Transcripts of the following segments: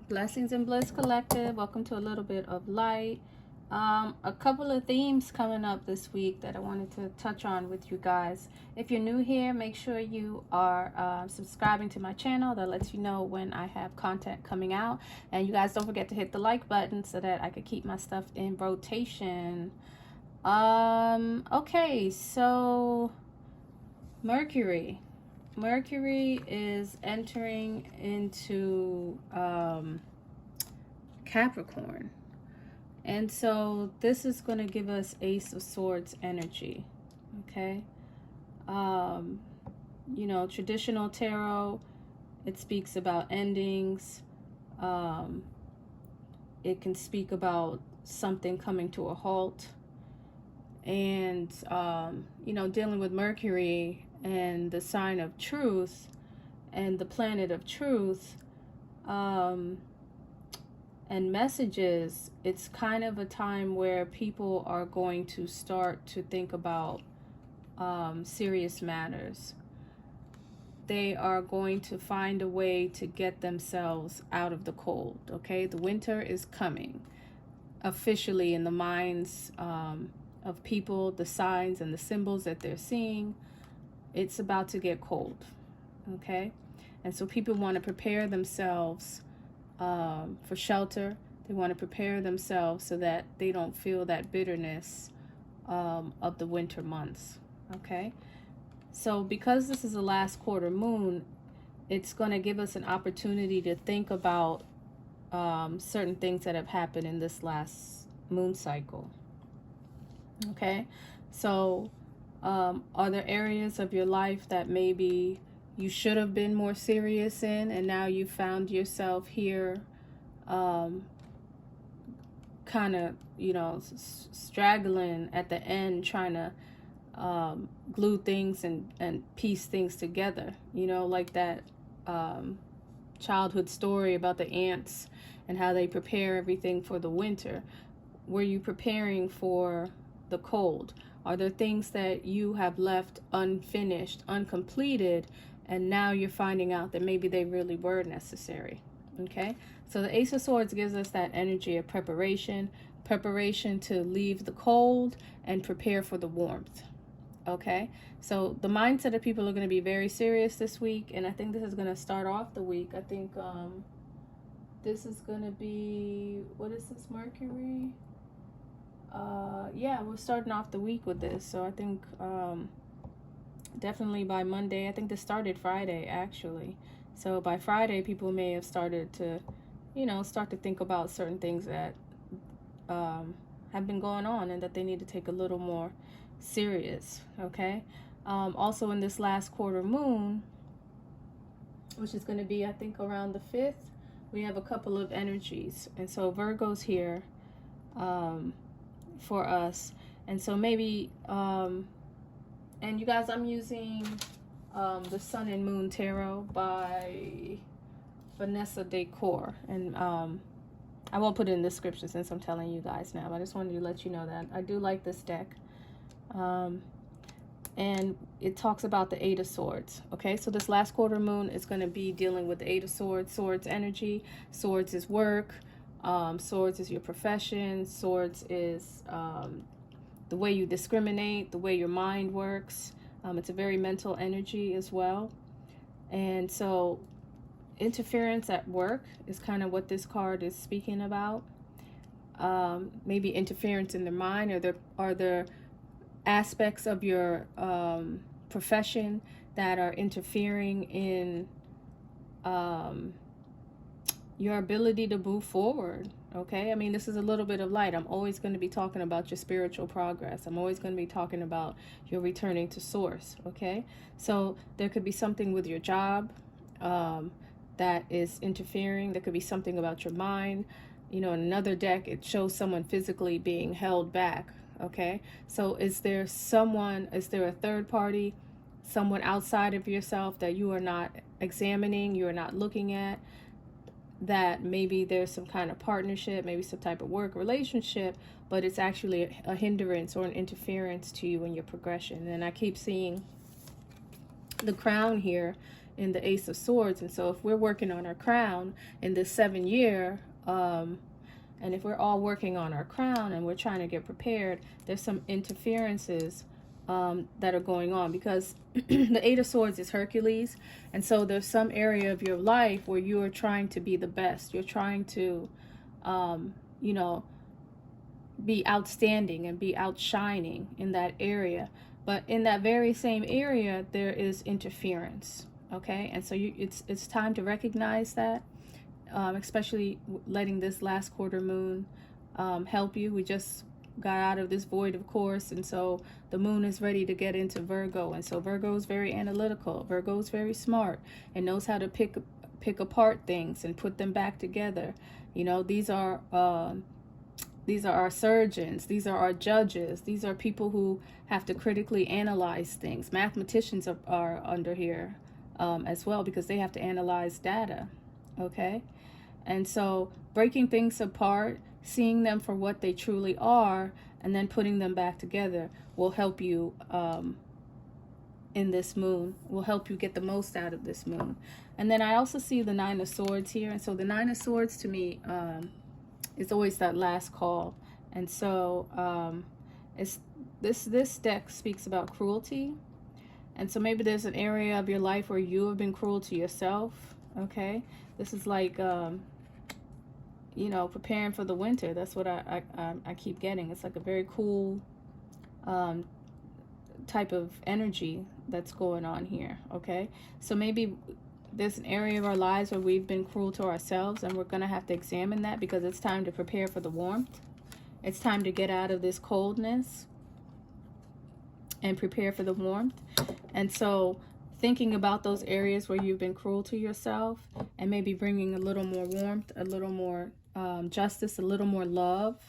Blessings and Bliss Collective. Welcome to a little bit of light. A couple of themes coming up this week that I wanted to touch on with you guys. If you're new here, make sure you are subscribing to my channel. That lets you know when I have content coming out. And you guys don't forget to hit the like button so that I can keep my stuff in rotation. Okay, so Mercury is entering into Capricorn, and so this is going to give us Ace of Swords energy. Okay, you know, traditional tarot, it speaks about endings. It can speak about something coming to a halt, and you know, dealing with Mercury and the sign of truth and the planet of truth and messages, it's kind of a time where people are going to start to think about serious matters. They are going to find a way to get themselves out of the cold. Okay, the winter is coming officially in the minds of people, the signs and the symbols that they're seeing. It's about to get cold, okay? And so people want to prepare themselves for shelter. They want to prepare themselves so that they don't feel that bitterness of the winter months, okay? So because this is the last quarter moon, it's going to give us an opportunity to think about certain things that have happened in this last moon cycle, okay? So are there areas of your life that maybe you should have been more serious in, and now you found yourself here kind of, you know, straggling at the end, trying to glue things and piece things together, you know, like that childhood story about the ants and how they prepare everything for the winter. Were you preparing for the cold? Are there things that you have left unfinished, uncompleted, and now you're finding out that maybe they really were necessary? Okay, so the Ace of Swords gives us that energy of preparation to leave the cold and prepare for the warmth. Okay, so the mindset of people are going to be very serious this week, and I think this is going to start off the week. I think this is going to be, what is this, Mercury? Yeah, we're starting off the week with this, so I think definitely by Monday. I think this started Friday actually, so by Friday people may have started to, you know, start to think about certain things that have been going on and that they need to take a little more serious. Okay, also in this last quarter moon, which is going to be, I think, around the 5th, we have a couple of energies, and so Virgo's here for us. And so maybe and you guys, I'm using the Sun and Moon Tarot by Vanessa Decor, and I won't put it in the description since I'm telling you guys now, but I just wanted to let you know that I do like this deck. And it talks about the Eight of Swords. Okay, so this last quarter moon is going to be dealing with the Eight of Swords. Swords energy. Swords is work. Swords is your profession. Swords is the way you discriminate, the way your mind works. It's a very mental energy as well. And so interference at work is kind of what this card is speaking about. Maybe interference in their mind, or are there aspects of your profession that are interfering in your ability to move forward. Okay, I mean, this is a little bit of light. I'm always going to be talking about your spiritual progress. I'm always going to be talking about your returning to source. Okay, so there could be something with your job that is interfering. There could be something about your mind. You know, in another deck, it shows someone physically being held back. Okay, so is there a third party, someone outside of yourself that you are not examining, you are not looking at, that maybe there's some kind of partnership, maybe some type of work relationship, but it's actually a hindrance or an interference to you in your progression? And I keep seeing the crown here in the Ace of Swords. And so if we're working on our crown in this 7-year, and if we're all working on our crown and we're trying to get prepared, there's some interferences that are going on, because the Eight of Swords is Hercules. And so there's some area of your life where you are trying to be the best. You're trying to, you know, be outstanding and be outshining in that area. But in that very same area, there is interference. Okay, and so it's time to recognize that, especially letting this last quarter moon help you. We just got out of this void, of course, and so the moon is ready to get into Virgo. And so Virgo is very analytical. Virgo is very smart and knows how to pick apart things and put them back together. You know, these are our surgeons, these are our judges, these are people who have to critically analyze things. Mathematicians are under here as well, because they have to analyze data. Okay, and so breaking things apart, seeing them for what they truly are, and then putting them back together will help you in this moon, will help you get the most out of this moon. And then I also see the Nine of Swords here. And so the Nine of Swords to me is always that last call. And so it's this deck speaks about cruelty. And so maybe there's an area of your life where you have been cruel to yourself. Okay, this is like you know, preparing for the winter. That's what I keep getting. It's like a very cool type of energy that's going on here. Okay, so maybe there's an area of our lives where we've been cruel to ourselves, and we're going to have to examine that, because it's time to prepare for the warmth. It's time to get out of this coldness and prepare for the warmth. And so thinking about those areas where you've been cruel to yourself, and maybe bringing a little more warmth, a little more justice, a little more love.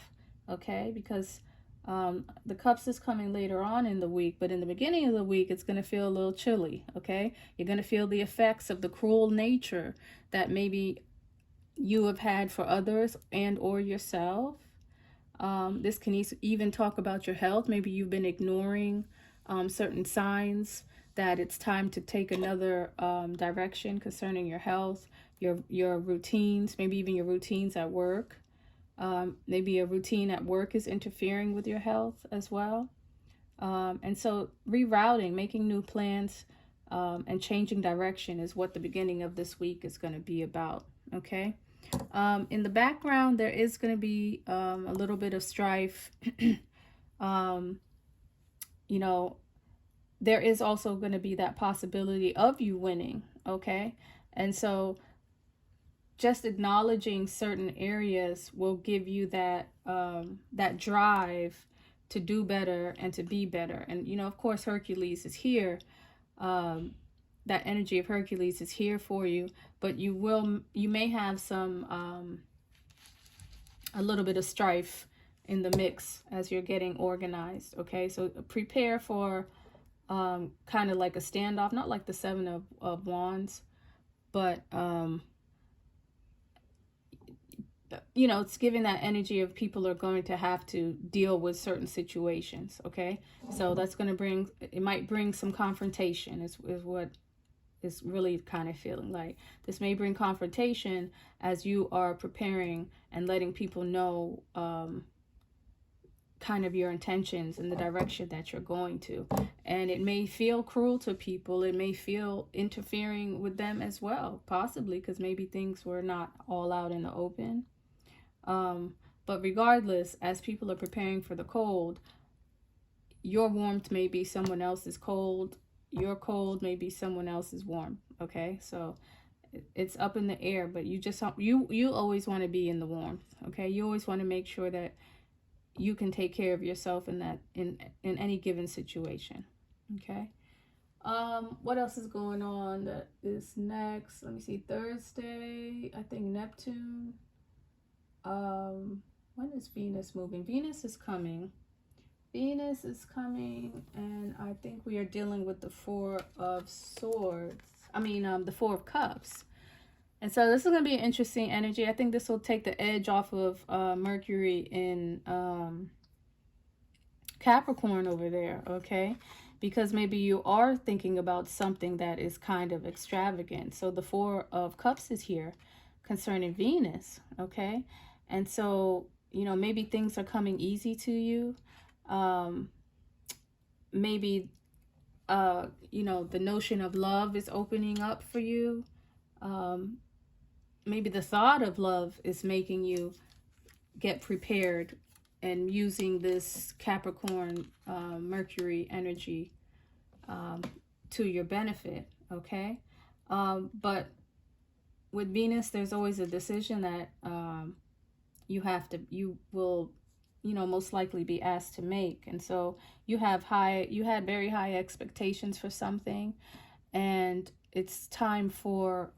Okay, because the Cups is coming later on in the week, but in the beginning of the week, it's going to feel a little chilly. Okay, you're going to feel the effects of the cruel nature that maybe you have had for others and or yourself. This can even talk about your health. Maybe you've been ignoring certain signs that it's time to take another direction concerning your health, your routines, maybe even your routines at work. Maybe a routine at work is interfering with your health as well. And so rerouting, making new plans, and changing direction is what the beginning of this week is going to be about. Okay. In the background, there is going to be a little bit of strife. You know, there is also going to be that possibility of you winning. Okay. And so just acknowledging certain areas will give you that that drive to do better and to be better. And, you know, of course, Hercules is here. That energy of Hercules is here for you, but you may have some a little bit of strife in the mix as you're getting organized. Okay, so prepare for kind of like a standoff, not like the Seven of Wands, but you know, it's giving that energy of people are going to have to deal with certain situations. Okay, so that's going to bring, it might bring some confrontation is what is really kind of feeling like. This may bring confrontation as you are preparing and letting people know kind of your intentions and the direction that you're going to. And it may feel cruel to people. It may feel interfering with them as well, possibly because maybe things were not all out in the open. But regardless, as people are preparing for the cold, your warmth may be someone else's cold. Your cold may be someone else's warm. Okay, so it's up in the air, but you just you always want to be in the warmth. Okay, you always want to make sure that you can take care of yourself in that in any given situation. Okay. What else is going on that is next? Let me see. Thursday, I think Neptune. When is Venus moving? Venus is coming. Venus is coming, and I think we are dealing with the Four of Swords. I mean, the Four of Cups. And so this is going to be an interesting energy. I think this will take the edge off of Mercury in Capricorn over there, okay? because maybe you are thinking about something that is kind of extravagant. So the Four of Cups is here concerning Venus, okay? And so, you know, maybe things are coming easy to you. Maybe, you know, the notion of love is opening up for you. Maybe the thought of love is making you get prepared and using this Capricorn Mercury energy to your benefit, okay? But with Venus, there's always a decision that you will, you know, most likely be asked to make. And so you had very high expectations for something, and it's time for,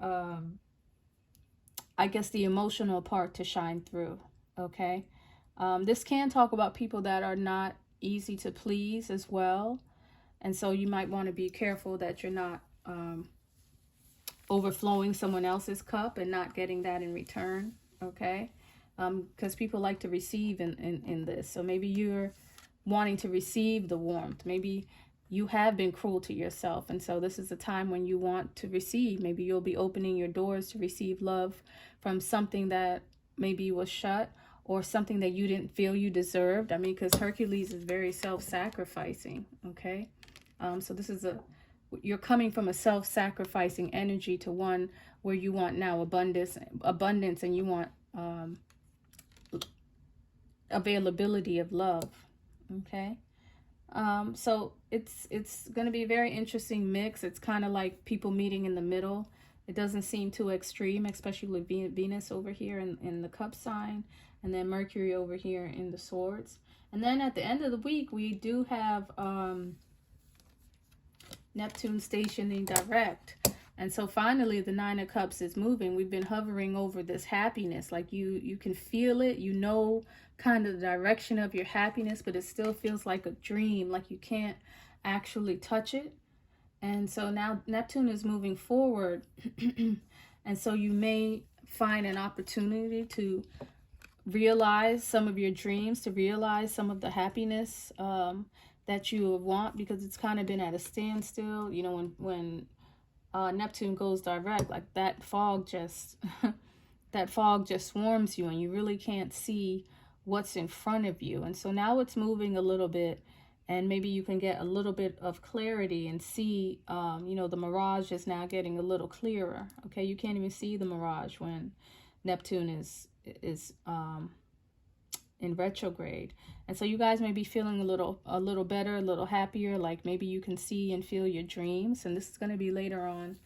I guess, the emotional part to shine through, okay? This can talk about people that are not easy to please as well. And so you might want to be careful that you're not overflowing someone else's cup and not getting that in return, okay? Because people like to receive in this. So maybe you're wanting to receive the warmth. Maybe you have been cruel to yourself, and so this is a time when you want to receive. Maybe you'll be opening your doors to receive love from something that maybe was shut, or something that you didn't feel you deserved. I mean, because Hercules is very self-sacrificing, okay? So this is you're coming from a self-sacrificing energy to one where you want now abundance, and you want availability of love, okay? So it's going to be a very interesting mix. It's kind of like people meeting in the middle. It doesn't seem too extreme, especially with Venus over here in the cup sign, and then Mercury over here in the swords. And then at the end of the week, we do have Neptune stationing direct. And so finally the Nine of Cups is moving. We've been hovering over this happiness. Like you can feel it, you know, kind of the direction of your happiness, but it still feels like a dream, like you can't actually touch it. And so now Neptune is moving forward. And so you may find an opportunity to realize some of your dreams, to realize some of the happiness that you want, because it's kind of been at a standstill. You know, when Neptune goes direct, like that fog just swarms you, and you really can't see what's in front of you. And so now it's moving a little bit, and maybe you can get a little bit of clarity and see, you know, the mirage is now getting a little clearer. Okay, you can't even see the mirage when Neptune is in retrograde. And so you guys may be feeling a little better, a little happier, like maybe you can see and feel your dreams. And this is going to be later on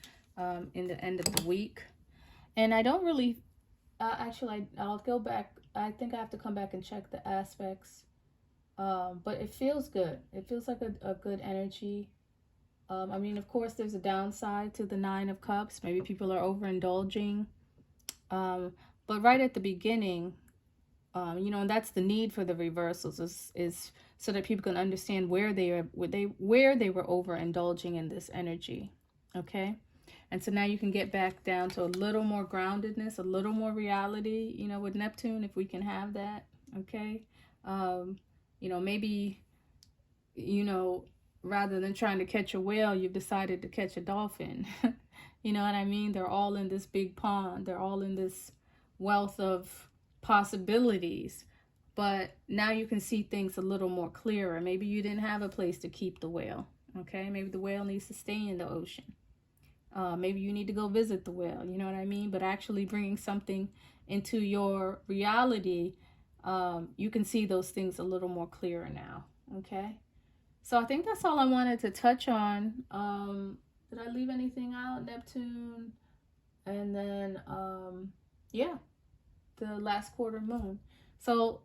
in the end of the week. And I don't really actually, I'll go back. I think I have to come back and check the aspects, but it feels good. It feels like a good energy. I mean, of course there's a downside to the Nine of Cups. Maybe people are overindulging, but right at the beginning, you know, and that's the need for the reversals, is so that people can understand where they were overindulging in this energy, okay? And so now you can get back down to a little more groundedness, a little more reality, you know, with Neptune, if we can have that, okay? You know, maybe, you know, rather than trying to catch a whale, you've decided to catch a dolphin. You know what I mean? They're all in this big pond. They're all in this wealth of possibilities, but now you can see things a little more clearer. Maybe you didn't have a place to keep the whale, okay? Maybe the whale needs to stay in the ocean. Maybe you need to go visit the whale, you know what I mean? But actually bringing something into your reality, you can see those things a little more clearer now, okay? So I think that's all I wanted to touch on. Did I leave anything out? Neptune, and then, yeah, the last quarter moon. So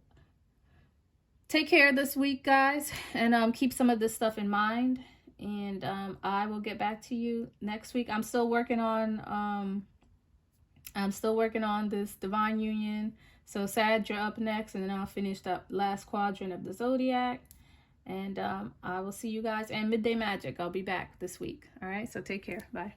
take care this week, guys, and keep some of this stuff in mind. And I will get back to you next week. I'm still working on this divine union. So Sag, you're up next, and then I'll finish that last quadrant of the zodiac. And I will see you guys. And midday magic, I'll be back this week. All right, so take care. Bye.